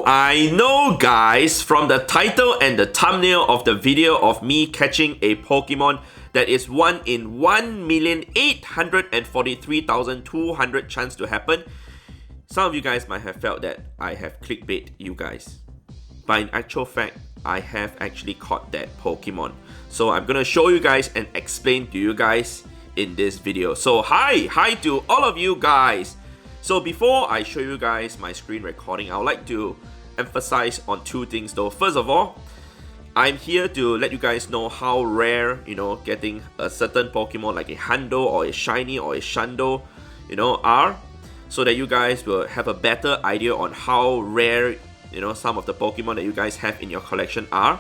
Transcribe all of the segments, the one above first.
I know guys, from the title and the thumbnail of the video of me catching a Pokemon that is 1 in 1,843,200 chance to happen, some of you guys might have felt that I have clickbait you guys. But in actual fact, I have actually caught that Pokemon. So I'm gonna show you guys and explain to you guys in this video. So hi to all of you guys. So before I show you guys my screen recording, I would like to emphasize on two things though. First of all, I'm here to let you guys know how rare, getting a certain Pokemon like a Hundo or a Shiny or a Shundo, are, so that you guys will have a better idea on how rare, some of the Pokemon that you guys have in your collection are.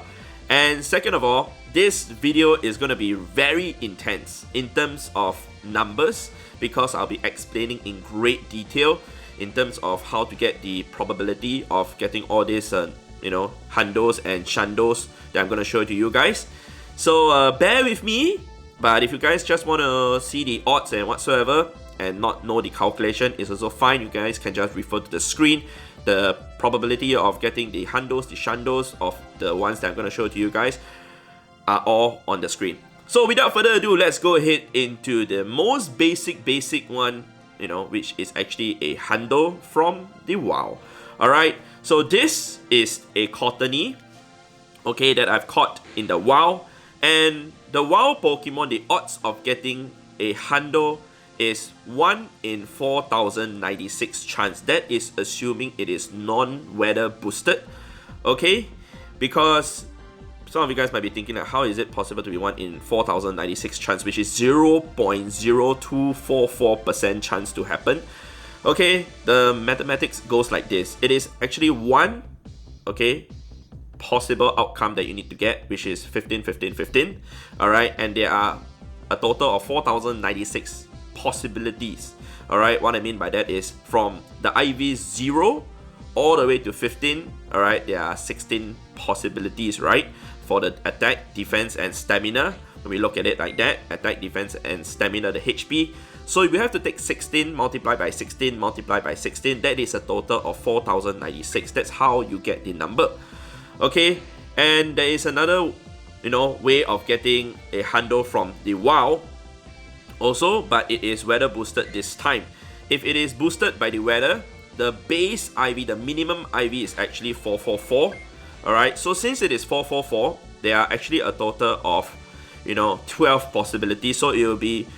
And second of all, this video is going to be very intense in terms of numbers, because I'll be explaining in great detail in terms of how to get the probability of getting all these, Hundos and Shundos that I'm going to show to you guys. So bear with me, but if you guys just want to see the odds and whatsoever and not know the calculation, is also fine. You guys can just refer to the screen. The probability of getting the Hundos, the Shundos of the ones that I'm going to show to you guys are all on the screen. So without further ado, let's go ahead into the most basic one, which is actually a Hundo from the WoW. Alright, so this is a Cottony, okay, that I've caught in the WoW. And the WoW Pokemon, the odds of getting a Hundo is 1 in 4,096 chance. That is assuming it is non-weather boosted, okay? Because some of you guys might be thinking, like, how is it possible to be 1 in 4,096 chance, which is 0.0244% chance to happen? Okay, the mathematics goes like this. It is actually one, okay, possible outcome that you need to get, which is 15, 15, 15. Alright, and there are a total of 4,096 possibilities. Alright, what I mean by that is from the IV 0 all the way to 15, alright, there are 16 possibilities, right? For the attack, defense, and stamina. When we look at it like that, attack, defense, and stamina, the HP. So if we have to take 16 multiplied by 16 multiplied by 16, that is a total of 4,096. That's how you get the number. Okay, and there is another, way of getting a Hundo from the WoW also, but it is weather boosted this time. If it is boosted by the weather, the base IV, the minimum IV is actually 444. Alright, so since it is 444, there are actually a total of, 12 possibilities. So it will be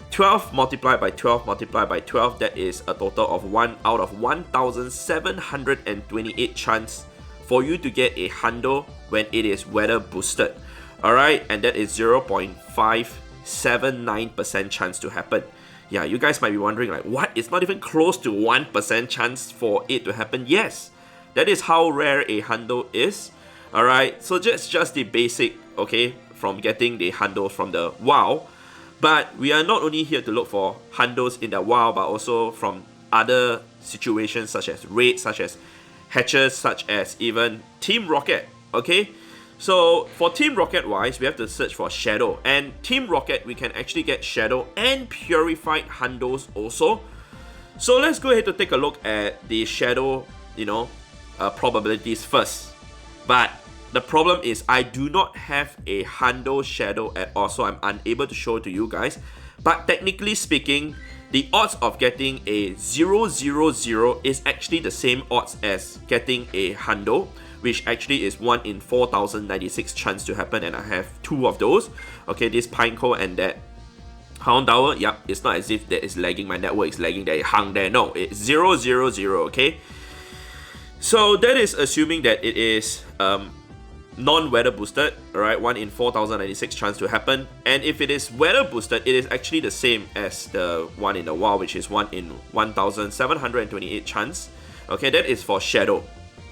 12 multiplied by 12 multiplied by 12. That is a total of 1 out of 1,728 chance for you to get a Hundo when it is weather boosted. Alright, and that is 0.579% chance to happen. Yeah, you guys might be wondering, like, what? It's not even close to 1% chance for it to happen. Yes, that is how rare a Hundo is. Alright, so just the basic, okay, from getting the Hundo from the WoW. But we are not only here to look for Hundos in the WoW, but also from other situations such as raids, such as hatches, such as even Team Rocket, okay? So for Team Rocket wise, we have to search for Shadow. And Team Rocket, we can actually get Shadow and Purified Hundos also. So let's go ahead to take a look at the Shadow, probabilities first. But the problem is I do not have a Hundo Shadow at all, so I'm unable to show to you guys. But technically speaking, the odds of getting a 000 is actually the same odds as getting a Hundo, which actually is 1 in 4,096 chance to happen, and I have 2 of those. Okay, this Pineco and that Houndour. Yep, it's not as if that is lagging, my network is lagging, that it hung there. No, it's 000, okay? So that is assuming that it is non-weather boosted, alright, 1 in 4,096 chance to happen. And if it is weather boosted, it is actually the same as the one in the WoW, which is 1 in 1,728 chance. Okay, that is for Shadow.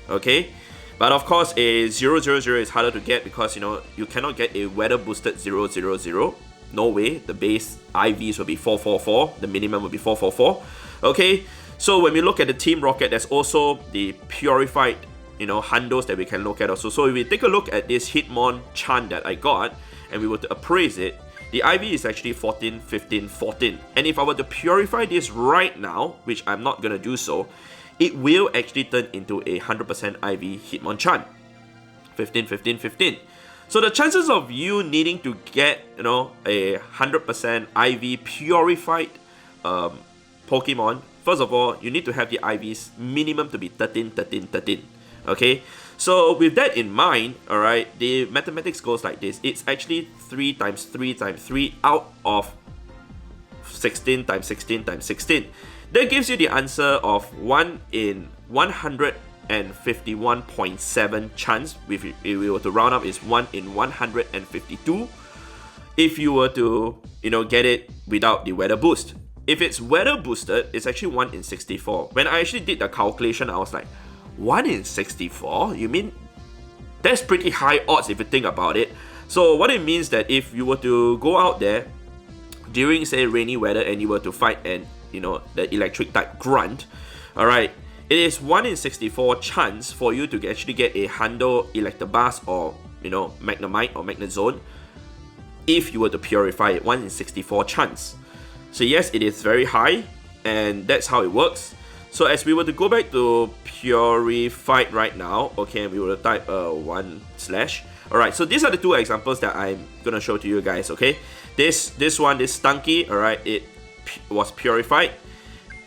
Okay, but of course a 000 is harder to get because you cannot get a weather boosted 000. No way. The base IVs will be 444. The minimum will be 444. Okay. So when we look at the Team Rocket, there's also the purified, Hundos that we can look at also. So if we take a look at this Hitmonchan that I got, and we were to appraise it, the IV is actually 14, 15, 14. And if I were to purify this right now, which I'm not going to do so, it will actually turn into a 100% IV Hitmonchan. 15, 15, 15. So the chances of you needing to get, a 100% IV purified Pokemon, first of all, you need to have the IVs minimum to be 13, 13, 13. Okay, so with that in mind, alright, the mathematics goes like this. It's actually 3 times 3 times 3 out of 16 times 16 times 16. That gives you the answer of 1 in 151.7 chance. If we were to round up, is 1 in 152. If you were to, get it without the weather boost. If it's weather boosted, it's actually 1 in 64. When I actually did the calculation, I was like, 1 in 64? You mean that's pretty high odds if you think about it. So what it means that if you were to go out there during, say, rainy weather and you were to fight an, the electric type grunt, alright, it is 1 in 64 chance for you to actually get a Hundo, Electabuzz, or, Magnemite or Magnezone if you were to purify it. 1 in 64 chance. So yes, it is very high, and that's how it works. So as we were to go back to purified right now, okay, and we were to type 1/. Alright, so these are the two examples that I'm gonna show to you guys, okay? This one, this Stunky, alright, it was purified,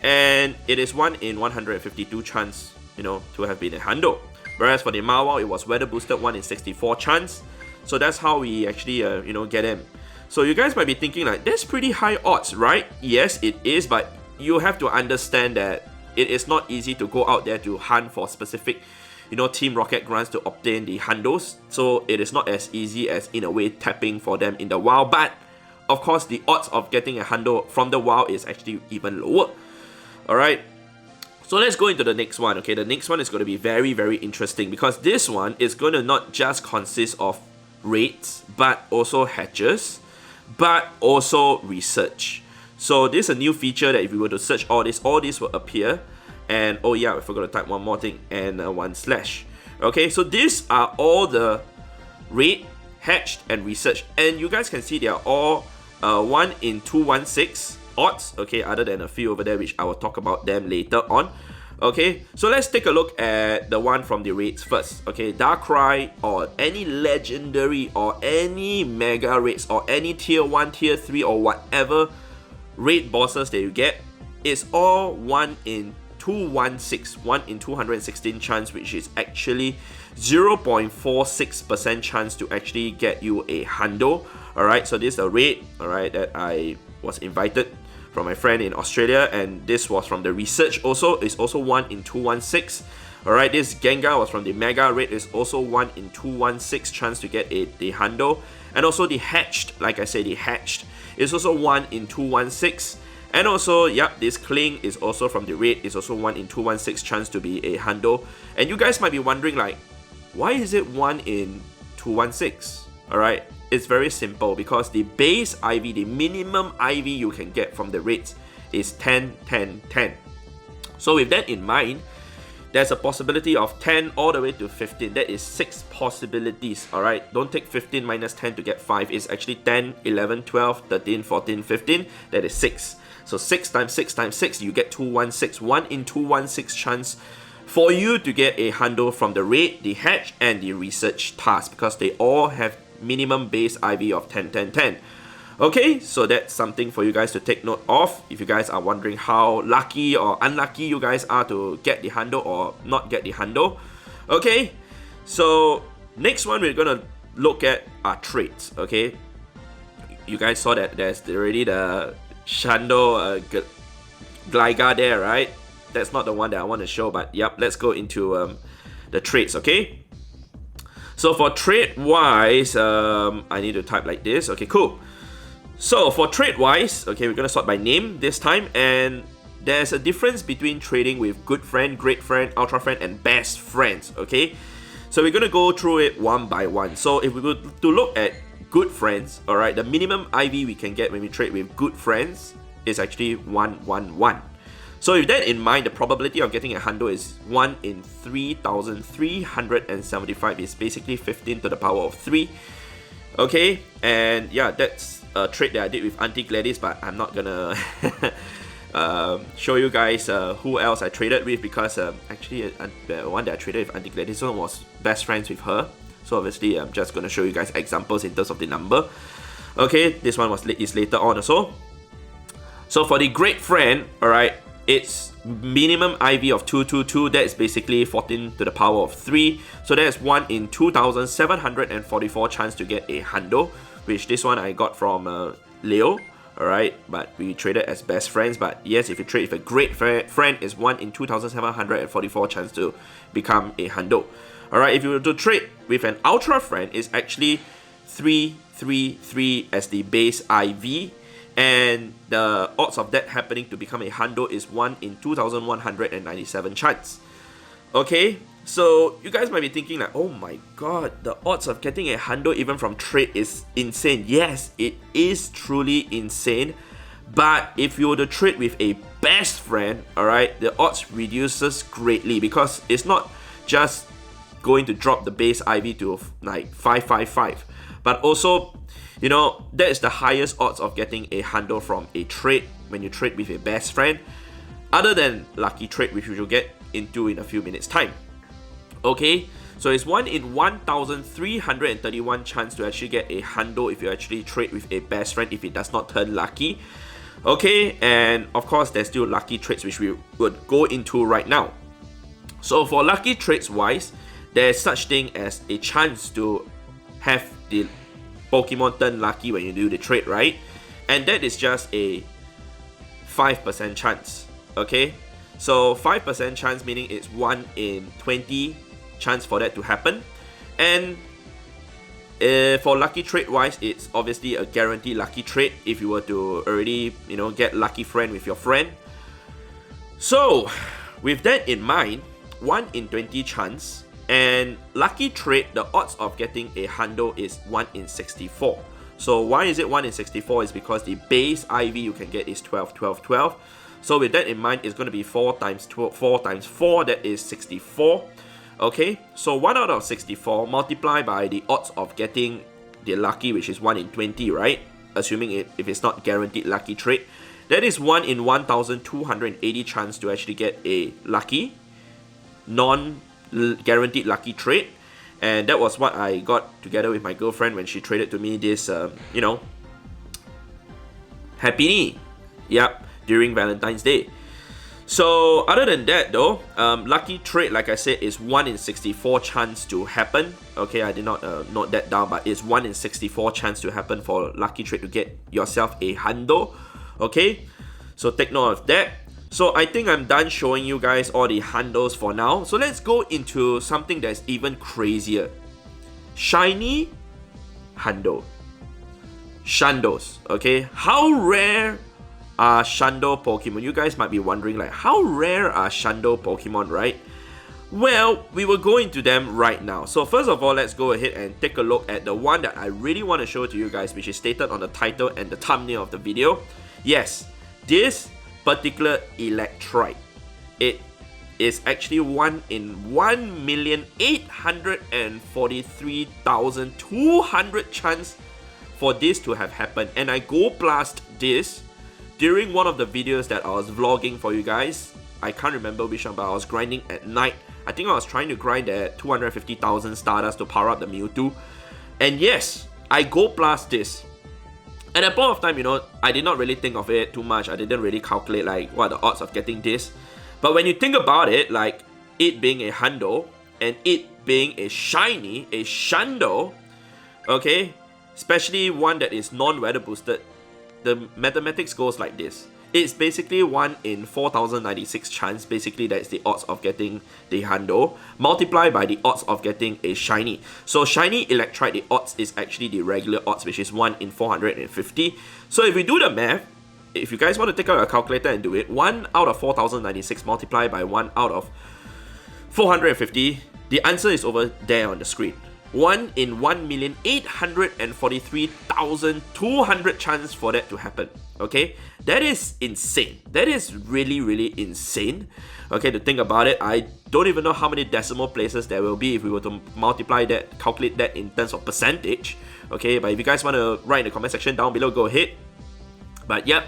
and it is 1 in 152 chance, to have been a Hundo. Whereas for the Mawile, it was weather boosted, 1 in 64 chance. So that's how we actually, get him. So you guys might be thinking like, that's pretty high odds, right? Yes, it is, but you have to understand that it is not easy to go out there to hunt for specific, Team Rocket grunts to obtain the Hundos. So it is not as easy as, in a way, tapping for them in the wild. But, of course, the odds of getting a Hundo from the wild is actually even lower. Alright, so let's go into the next one, okay? The next one is going to be very, very interesting because this one is going to not just consist of raids, but also hatches, but also research. So this is a new feature that if we were to search all this will appear. And oh yeah, I forgot to type one more thing, and 1/. Okay, so these are all the raid, hatched, and research. And you guys can see they are all 1 in 216 odds, okay, other than a few over there, which I will talk about them later on. Okay, so let's take a look at the one from the raids first. Okay, Darkrai or any legendary or any mega raids or any tier 1, tier 3 or whatever raid bosses that you get, is all 1 in 216, 1 in 216 chance, which is actually 0.46% chance to actually get you a Hundo. Alright, so this is a raid, alright, that I was invited from my friend in Australia, and this was from the research also. It's also 1 in 216. Alright, this Gengar was from the Mega Raid, is also 1 in 216 chance to get the Hundo. And also the hatched, like I said, the hatched is also 1 in 216. And also, yep, this Kling is also from the raid, is also 1 in 216 chance to be a Hundo. And you guys might be wondering like, why is it 1 in 216? Alright, it's very simple because the base IV, the minimum IV you can get from the raids is 10, 10, 10. So with that in mind, there's a possibility of 10 all the way to 15. That is 6 possibilities, alright? Don't take 15 minus 10 to get 5. It's actually 10, 11, 12, 13, 14, 15. That is 6. So 6 times 6 times 6, you get 216. 1 in 216 chance for you to get a Hundo from the raid, the hatch, and the research task, because they all have minimum base IV of 10, 10, 10. Okay, so that's something for you guys to take note of if you guys are wondering how lucky or unlucky you guys are to get the Hundo or not get the Hundo. Okay, so next one we're gonna look at are traits. Okay, you guys saw that there's already the Shundo Gligar there, right? That's not the one that I want to show, but yep, let's go into the traits. Okay, so for trait wise, I need to type like this. Okay, cool. So for trade-wise, okay, we're gonna sort by name this time, and there's a difference between trading with good friend, great friend, ultra friend, and best friends, okay? So we're gonna go through it one by one. So if we go to look at good friends, alright, the minimum IV we can get when we trade with good friends is actually 1, 1, 1. So with that in mind, the probability of getting a Hundo is 1 in 3,375. It's basically 15 to the power of 3. Okay, and yeah, that's a trade that I did with Auntie Gladys, but I'm not gonna show you guys who else I traded with, because actually the one that I traded with Untitled, this one was best friends with her. So obviously I'm just going to show you guys examples in terms of the number. Okay, this one is later on also. So for the great friend, alright, it's minimum IV of 222. That is basically 14 to the power of 3. So that is 1 in 2,744 chance to get a Hundo, which this one I got from Leo. Alright, but we traded as best friends. But yes, if you trade with a great friend, it's 1 in 2,744 chance to become a Hundo. Alright, if you were to trade with an ultra friend, it's actually 333 as the base IV. And the odds of that happening to become a Hundo is 1 in 2,197 chance. Okay, so you guys might be thinking like, oh my god, the odds of getting a Hundo even from trade is insane. Yes, it is truly insane. But if you were to trade with a best friend, alright, the odds reduces greatly, because it's not just going to drop the base IV to like 555, but also, you know, that is the highest odds of getting a Hundo from a trade when you trade with a best friend, other than lucky trade, which we will get into in a few minutes time. Okay, so it's 1 in 1,331 chance to actually get a Hundo if you actually trade with a best friend, if it does not turn lucky. Okay, and of course there's still lucky trades which we would go into right now. So for lucky trades wise, there's such thing as a chance to have the Pokemon turn lucky when you do the trade, right? And that is just a 5% chance. Okay, so 5% chance meaning it's 1 in 20 chance for that to happen. And for lucky trade wise, it's obviously a guaranteed lucky trade if you were to already, you know, get lucky friend with your friend. So with that in mind, 1 in 20 chance, and lucky trade, the odds of getting a Hundo is 1 in 64. So why is it 1 in 64? Is because the base IV you can get is 12, 12, 12. So with that in mind, it's going to be 4 times 12, 4 times 4, that is 64. Okay, so 1 out of 64 multiplied by the odds of getting the lucky, which is 1 in 20, right? Assuming if it's not guaranteed lucky trade, that is 1 in 1,280 chance to actually get a lucky, non-guaranteed lucky trade. And that was what I got together with my girlfriend when she traded to me this, you know, Happy Knee. Yep, during Valentine's Day. So other than that though, lucky trade, like I said, is 1 in 64 chance to happen. Okay, I did not note that down, but it's 1 in 64 chance to happen for lucky trade to get yourself a Hundo. Okay, so take note of that. So I think I'm done showing you guys all the Hundos for now. So let's go into something that's even crazier. Shiny Hundo. Shundos. Okay, how rare are Shundo Pokemon? You guys might be wondering, like, how rare are Shundo Pokemon, right? Well, we will go into them right now. So first of all, let's go ahead and take a look at the one that I really want to show to you guys, which is stated on the title and the thumbnail of the video. Yes, this particular Electrite, it is actually 1 in 1,843,200 chance for this to have happened. And I go blast this during one of the videos that I was vlogging for you guys. I can't remember which one, but I was grinding at night. I think I was trying to grind at 250,000 Stardust to power up the Mewtwo. And yes, I go blast this. At that point of time, you know, I did not really think of it too much. I didn't really calculate like what are the odds of getting this. But when you think about it, like it being a Hundo and it being a shiny, a Shundo, okay, especially one that is non-weather boosted, the mathematics goes like this. It's basically 1 in 4,096 chance. Basically, that's the odds of getting the Hundo, multiplied by the odds of getting a shiny. So shiny Electrite, the odds is actually the regular odds, which is 1 in 450. So if we do the math, if you guys want to take out a calculator and do it, 1 out of 4,096 multiplied by 1 out of 450, the answer is over there on the screen. 1 in 1,843,200 chance for that to happen. Okay, that is insane. That is really, really insane. Okay, to think about it, I don't even know how many decimal places there will be if we were to multiply that, calculate that in terms of percentage. Okay, but if you guys want to write in the comment section down below, go ahead. But yep,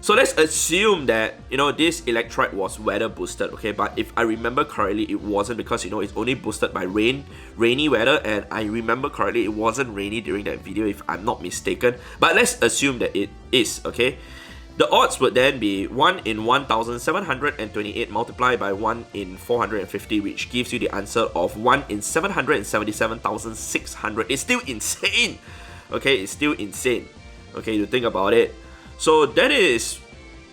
So let's assume that, you know, this Electroid was weather boosted, okay? But if I remember correctly, it wasn't, because, you know, it's only boosted by rainy weather, and I remember correctly, it wasn't rainy during that video, if I'm not mistaken. But let's assume that it is, okay? The odds would then be 1 in 1,728 multiplied by 1 in 450, which gives you the answer of 1 in 777,600. It's still insane, okay? It's still insane, okay, to think about it. So that is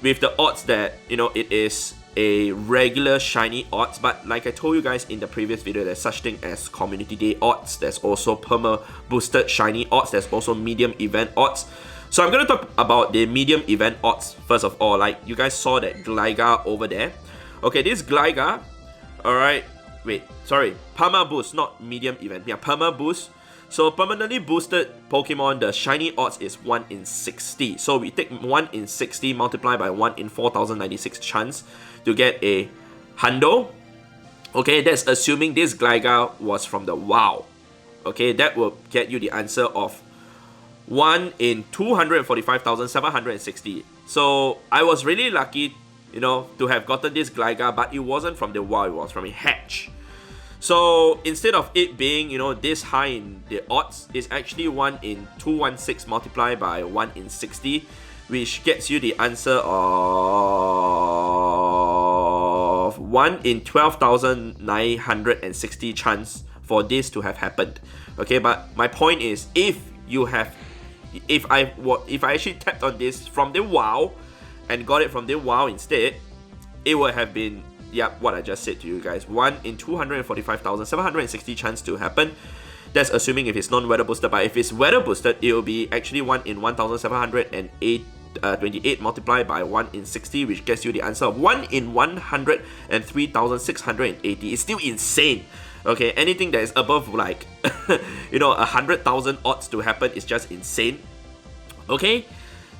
with the odds that, you know, it is a regular shiny odds. But like I told you guys in the previous video, there's such thing as community day odds. There's also perma boosted shiny odds. There's also medium event odds. So I'm going to talk about the medium event odds first of all. Like you guys saw that Gligar over there. Okay, this Gligar, alright, wait, sorry, perma boost, not medium event. Yeah, perma boost. So permanently boosted Pokemon, the shiny odds is 1 in 60. So we take 1 in 60 multiplied by 1 in 4,096 chance to get a Hundo. Okay, that's assuming this Gligar was from the WoW. Okay, that will get you the answer of 1 in 245,760. So I was really lucky, you know, to have gotten this Gligar, but it wasn't from the WoW, it was from a hatch. So instead of it being, you know, this high in the odds, it's actually 1 in 216 multiplied by 1 in 60, which gets you the answer of 1 in 12,960 chance for this to have happened. Okay, but my point is, if I actually tapped on this from the WoW and got it from the WoW instead, it would have been, yep, what I just said to you guys. 1 in 245,760 chance to happen. That's assuming if it's non-weather boosted. But if it's weather boosted, it will be actually 1 in 1,728 multiplied by 1 in 60, which gets you the answer of 1 in 103,680. It's still insane. Okay, anything that is above like, you know, 100,000 odds to happen is just insane. Okay,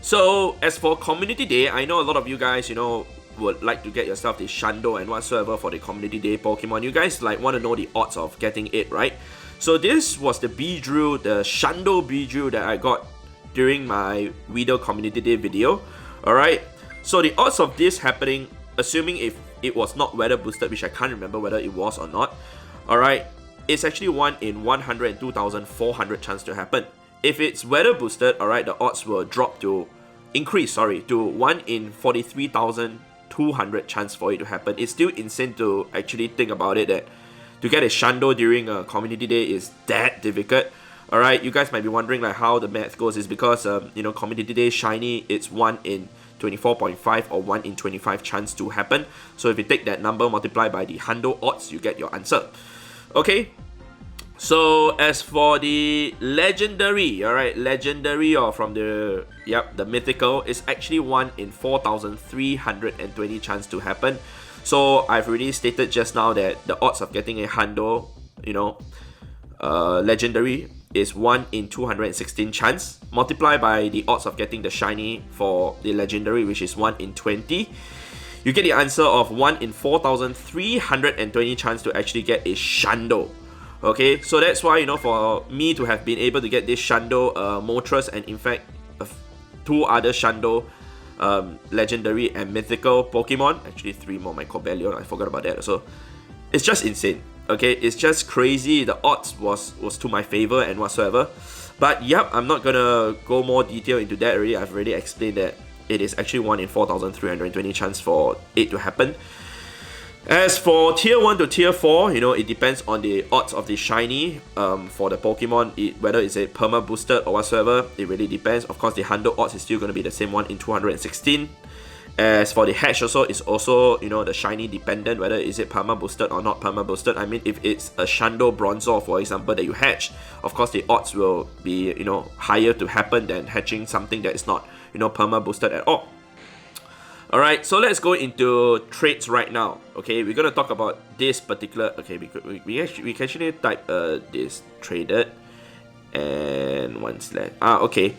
so as for Community Day, I know a lot of you guys, you know, would like to get yourself the Shundo and whatsoever for the Community Day Pokemon. You guys like want to know the odds of getting it, right? So this was the Beedrill, the Shundo Beedrill that I got during my Video Community Day video. Alright, so the odds of this happening, assuming if it was not weather boosted, which I can't remember whether it was or not, alright, it's actually 1 in 102,400 chance to happen. If it's weather boosted, alright, the odds will drop to, increase, sorry, to 1 in 43,200 chance for it to happen. It's still insane to actually think about it, that to get a Shundo during a Community Day is that difficult. Alright, you guys might be wondering like how the math goes. Is because, you know, Community Day shiny, it's 1 in 24.5 or 1 in 25 chance to happen. So if you take that number multiplied by the Hundo odds, you get your answer. Okay, so as for the legendary, alright, legendary or from the, yep, the mythical, is actually 1 in 4,320 chance to happen. So I've already stated just now that the odds of getting a Hundo, you know, legendary is 1 in 216 chance, multiplied by the odds of getting the shiny for the legendary, which is 1 in 20. You get the answer of 1 in 4,320 chance to actually get a Shundo. Okay, so that's why, you know, for me to have been able to get this Shundo, Moltres, and in fact, 2 other Shundo, legendary and mythical Pokemon, actually 3 more, my Cobalion, I forgot about that. So it's just insane. Okay, it's just crazy. The odds was to my favor and whatsoever. But yep, I'm not gonna go more detail into that already. I've already explained that it is actually 1 in 4,320 chance for it to happen. As for tier 1 to tier 4, you know, it depends on the odds of the shiny for the Pokemon, whether it's a perma boosted or whatsoever. It really depends. Of course, the Hundo odds is still going to be the same 1 in 216. As for the hatch also, it's also, you know, the shiny dependent, whether is it perma boosted or not perma boosted. I mean, if it's a Shundo Bronzor, for example, that you hatch, of course the odds will be, you know, higher to happen than hatching something that is not, you know, perma boosted at all. Alright, so let's go into traits right now. Okay, we're gonna talk about this particular. Okay, we can actually type this traded and 1/. Okay.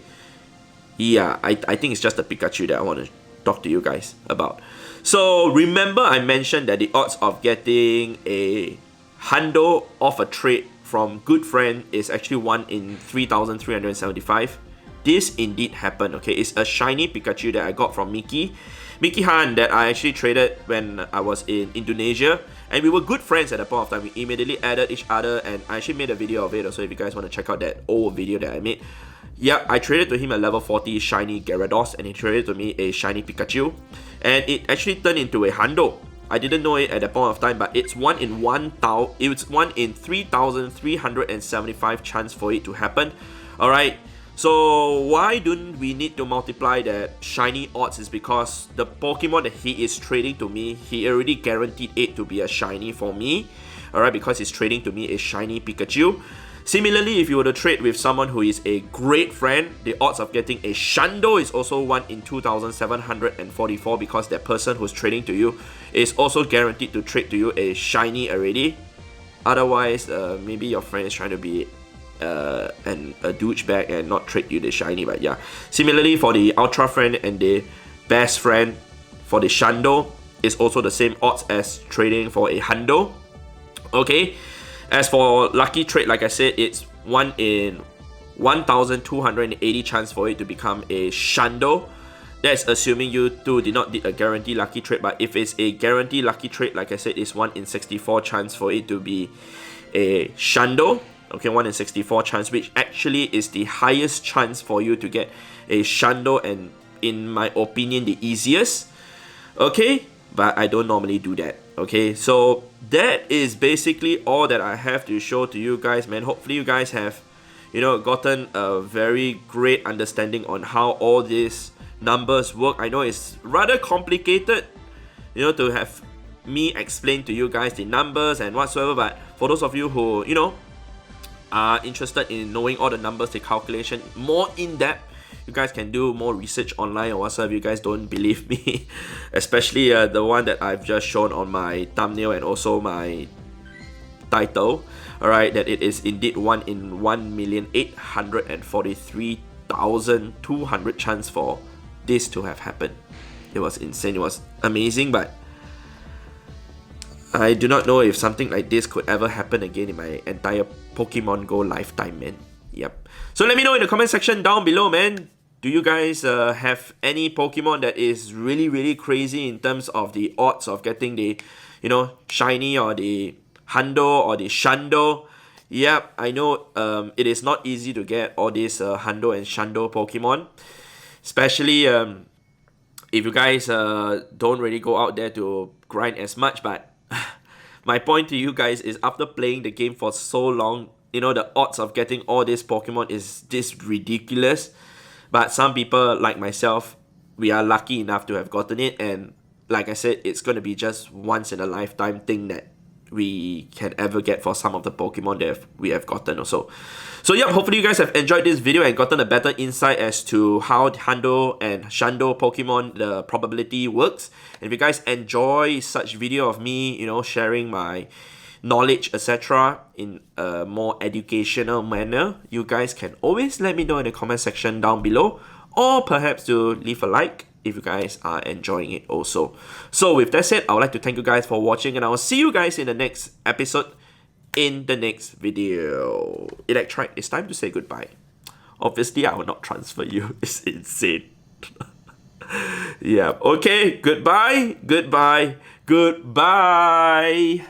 Yeah, I think it's just the Pikachu that I want to talk to you guys about. So remember I mentioned that the odds of getting a Hundo of a trait from good friend is actually 1 in 3,375. this indeed happened, okay? It's a shiny Pikachu that I got from Mickey Han that I actually traded when I was in Indonesia, and we were good friends at that point of time. We immediately added each other, and I actually made a video of it also if you guys want to check out that old video that I made. Yeah, I traded to him a level 40 shiny Gyarados, and he traded to me a shiny Pikachu, and it actually turned into a Hundo. I didn't know it at that point of time, but it's 1 in 3,375 chance for it to happen. Alright, so why don't we need to multiply that shiny odds is because the Pokemon that he is trading to me, he already guaranteed it to be a shiny for me. Alright, because he's trading to me a shiny Pikachu. Similarly, if you were to trade with someone who is a great friend, the odds of getting a Shundo is also 1 in 2,744 because that person who's trading to you is also guaranteed to trade to you a shiny already. Otherwise, maybe your friend is trying to be a douchebag and not trade you the shiny, but yeah. Similarly, for the Ultra Friend and the Best Friend, for the Shundo, it's also the same odds as trading for a Hundo. Okay. As for lucky trade, like I said, it's 1 in 1,280 chance for it to become a Shundo. That's assuming you two did not did a guarantee lucky trade, but if it's a guarantee lucky trade, like I said, it's 1 in 64 chance for it to be a Shundo. Okay, 1 in 64 chance, which actually is the highest chance for you to get a Shundo, and in my opinion, the easiest. Okay, but I don't normally do that. Okay, so that is basically all that I have to show to you guys, man. Hopefully you guys have, gotten a very great understanding on how all these numbers work. I know it's rather complicated, to have me explain to you guys the numbers and whatsoever, but for those of you who, are interested in knowing all the numbers, the calculation more in depth, you guys can do more research online or whatsoever. You guys don't believe me, especially the one that I've just shown on my thumbnail and also my title. Alright, that it is indeed 1 in 1,843,200 chance for this to have happened. It was insane, it was amazing, but I do not know if something like this could ever happen again in my entire Pokemon GO lifetime, man. Yep. So let me know in the comment section down below, man. Do you guys have any Pokemon that is really, really crazy in terms of the odds of getting the, shiny or the Hundo or the Shundo? Yep, I know it is not easy to get all these Hundo and Shundo Pokemon. Especially if you guys don't really go out there to grind as much. But my point to you guys is, after playing the game for so long, the odds of getting all these Pokemon is this ridiculous. But some people like myself, we are lucky enough to have gotten it, and like I said, it's going to be just once in a lifetime thing that we can ever get for some of the Pokemon that we have gotten also. So yeah, hopefully you guys have enjoyed this video and gotten a better insight as to how Hundo and Shundo Pokemon, the probability works. And if you guys enjoy such video of me, sharing my knowledge, etc. in a more educational manner, you guys can always let me know in the comment section down below, or perhaps to leave a like if you guys are enjoying it also. So with that said, I would like to thank you guys for watching, and I will see you guys in the next episode, in the next video. Electrite, it's time to say goodbye. Obviously, I will not transfer you. It's insane. Yeah, okay, goodbye, goodbye, goodbye.